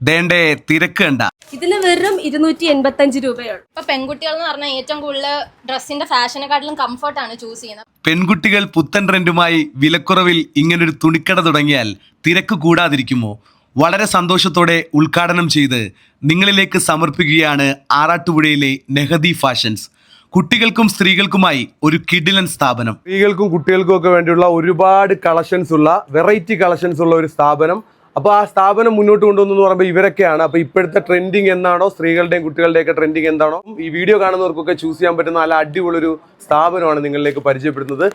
ദേണ്ടേ തിരക്ക് കണ്ട. ഇതിന് വെറും 285 രൂപയുള്ളൂ. ഇപ്പൊ പെൺകുട്ടികൾ എന്ന് പറഞ്ഞാൽ ഏറ്റവും കൂടുതൽ ഡ്രസ്സിന്റെ ഫാഷനെക്കാട്ടിലും കംഫർട്ടാണ് ചൂസ് ചെയ്യുന്നത്. പെൺകുട്ടികൾ പുത്തൻ ട്രെൻഡുമായി വിലക്കുറവിൽ ഇങ്ങനൊരു തുണിക്കട തുടങ്ങിയാൽ തിരക്ക് കൂടാതിരിക്കുമോ? വളരെ സന്തോഷത്തോടെ ഉദ്ഘാടനം ചെയ്ത് നിങ്ങളിലേക്ക് സമർപ്പിക്കുകയാണ് ആറാട്ടുപുഴയിലെ നെഹദി ഫാഷൻസ്. കുട്ടികൾക്കും സ്ത്രീകൾക്കുമായി ഒരു കിടിലൻ സ്ഥാപനം. സ്ത്രീകൾക്കും കുട്ടികൾക്കും ഒക്കെ വേണ്ടിയുള്ള ഒരുപാട് കളക്ഷൻസ് ഉള്ള വെറൈറ്റി കളക്ഷൻസ് ഉള്ള ഒരു സ്ഥാപനം. അപ്പോൾ ആ സ്ഥാപനം മുന്നോട്ട് കൊണ്ടുവന്നു പറയുമ്പോൾ ഇവരൊക്കെയാണ്. അപ്പോൾ ഇപ്പോഴത്തെ ട്രെൻഡിങ് എന്താണോ, സ്ത്രീകളുടെയും കുട്ടികളുടെയൊക്കെ ട്രെൻഡിങ് എന്താണോ, ഈ വീഡിയോ കാണുന്നവർക്കൊക്കെ ചൂസ് ചെയ്യാൻ പറ്റുന്ന നല്ല അടിപൊളി ഒരു സ്ഥാപനമാണ് നിങ്ങളിലേക്ക് പരിചയപ്പെടുന്നത്.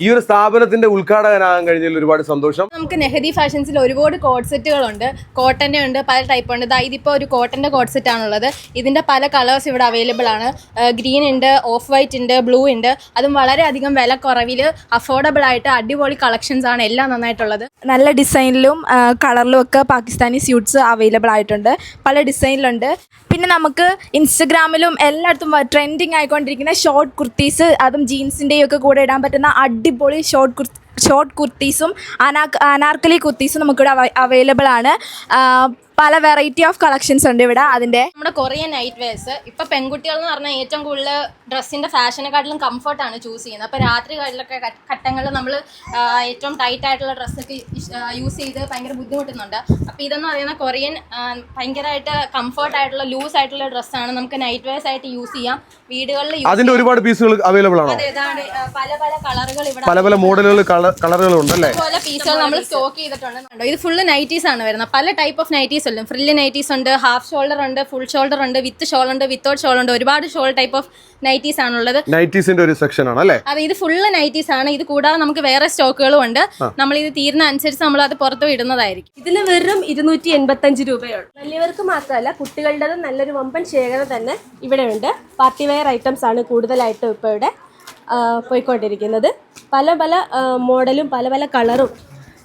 ഈ ഒരു സ്ഥാപനത്തിന്റെ ഉദ്ഘാടകനാകാൻ കഴിഞ്ഞതിൽ ഒരുപാട് സന്തോഷം. നമുക്ക് നെഹദി ഫാഷൻസിൽ ഒരുപാട് കോഡ് സെറ്റുകളുണ്ട്. കോട്ടന്റെ ഉണ്ട്, പല ടൈപ്പ് ഉണ്ട്. ഇതിപ്പോൾ ഒരു കോട്ടന്റെ കോഡ് സെറ്റ് ആണുള്ളത്. ഇതിന്റെ പല കളേഴ്സ് ഇവിടെ അവൈലബിൾ ആണ്. ഗ്രീൻ ഉണ്ട്, ഓഫ് വൈറ്റ് ഉണ്ട്, ബ്ലൂ ഉണ്ട്. അതും വളരെയധികം വില കുറവിൽ അഫോർഡബിൾ ആയിട്ട് അടിപൊളി കളക്ഷൻസ് ആണ് എല്ലാം നന്നായിട്ടുള്ളത്. നല്ല ഡിസൈനിലും കളറിലും ഒക്കെ പാകിസ്ഥാനി സ്യൂട്ട്സ് അവൈലബിൾ ആയിട്ടുണ്ട്. പല ഡിസൈനിലുണ്ട്. പിന്നെ നമുക്ക് ഇൻസ്റ്റഗ്രാമിലും എല്ലായിടത്തും ട്രെൻഡിങ് ആയിക്കൊണ്ടിരിക്കുന്ന ഷോർട്ട് കുർത്തീസ്, അതും ജീൻസിൻ്റെയും ഒക്കെ കൂടെ ഇടാൻ പറ്റുന്ന അടിപൊളി ഷോർട്ട് കുർത്തീസും അനാർക്കലി കുർത്തീസും നമുക്കിവിടെ അവൈലബിൾ ആണ്. പല വെറൈറ്റി ഓഫ് കളക്ഷൻസ് ഉണ്ട് ഇവിടെ. നമ്മുടെ കൊറിയൻ നൈറ്റ് വെയർസ് ഇപ്പൊ പെൺകുട്ടികൾ എന്ന് പറഞ്ഞാൽ ഏറ്റവും കൂടുതൽ ഡ്രസ്സിന്റെ ഫാഷനെക്കാട്ടിലും കംഫർട്ടാണ് ചൂസ് ചെയ്യുന്നത്. അപ്പോൾ രാത്രികളിലൊക്കെ ഘട്ടങ്ങളിൽ നമ്മൾ ഏറ്റവും ടൈറ്റ് ആയിട്ടുള്ള ഡ്രസ്സൊക്കെ യൂസ് ചെയ്ത് ഭയങ്കര ബുദ്ധിമുട്ടുന്നുണ്ട്. അപ്പോൾ ഇതെന്ന് പറയുന്ന കൊറിയൻ ഭയങ്കരമായിട്ട് കംഫർട്ട് ആയിട്ടുള്ള ലൂസ് ആയിട്ടുള്ള ഡ്രസ്സാണ്. നമുക്ക് നൈറ്റ് വെയർസ് ആയിട്ട് യൂസ് ചെയ്യാം. വീടുകളിൽ അതിന്റെ ഒരുപാട് പീസുകൾ അവൈലബിൾ ആണോ? പല പല കളറുകൾ ഇവിടെ, പല മോഡലുകൾ കളറുകൾ ഉണ്ടല്ലേ? പല പീസുകൾ നമ്മൾ സ്റ്റോക്ക് ചെയ്തിട്ടുണ്ട്. ഇത് ഫുള്ള് നൈറ്റീസ് ആണ് വരുന്നത്. പല ടൈപ്പ് ഓഫ് നൈറ്റീസ് ഉണ്ട്. ഫ്രില്ല് നൈറ്റീസ് ഉണ്ട്, ഹാഫ് ഷോൾഡർ ഉണ്ട്, ഫുൾ ഷോൾഡർ ഉണ്ട്, വിത്ത് ഷോൾ ഉണ്ട്, വിത്തൗട്ട് ഷോൾ ഉണ്ട്. ഒരുപാട് ഷോൾ ടൈപ്പ് ഓഫ് നൈറ്റീസ് ആണുള്ളത്. നൈറ്റീസിന്റെ ഒരു സെക്ഷൻ ആണ് അല്ലേ? അതെ, ഇത് ഫുള്ള് നൈറ്റീസ് ആണ്. ഇത് കൂടാതെ നമുക്ക് വേറെ സ്റ്റോക്കുകളും ഉണ്ട്. നമ്മൾ ഇത് തീരുന്ന അനുസരിച്ച് നമ്മൾ അത് പുറത്ത് ഇടുന്നതായിരിക്കും. ഇതിന് വെറും 285 രൂപയുള്ളൂ. വലിയവർക്ക് മാത്രമല്ല, കുട്ടികളുടെ നല്ലൊരു വമ്പൻ ശേഖരം തന്നെ ഇവിടെ ഉണ്ട്. പാർട്ടി വെയർ ഐറ്റംസ് ആണ് കൂടുതലായിട്ടും ഇപ്പോൾ ഇവിടെ പോയിക്കൊണ്ടിരിക്കുന്നത്. പല പല മോഡലും പല പല കളറും.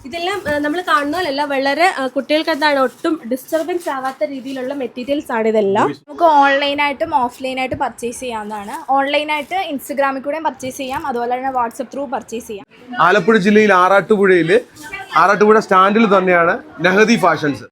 ഇതെല്ലാം നമ്മൾ കാണുന്നതല്ല, വളരെ കുട്ടികൾക്ക് എന്താണ് ഒട്ടും ഡിസ്റ്റർബൻസ് ആവാത്ത രീതിയിലുള്ള മെറ്റീരിയൽസ് ആണ് ഇതെല്ലാം. നമുക്ക് ഓൺലൈനായിട്ടും ഓഫ്ലൈനായിട്ട് പർച്ചേസ് ചെയ്യാവുന്നതാണ്. ഓൺലൈനായിട്ട് ഇൻസ്റ്റഗ്രാമിൽ കൂടെ പർച്ചേസ് ചെയ്യാം, അതുപോലെ തന്നെ വാട്സപ്പ് ത്രൂ പർച്ചേസ് ചെയ്യാം. ആലപ്പുഴ ജില്ലയിൽ ആറാട്ടുപുഴ സ്റ്റാൻഡിൽ തന്നെയാണ് നെഹദി ഫാഷൻസ്.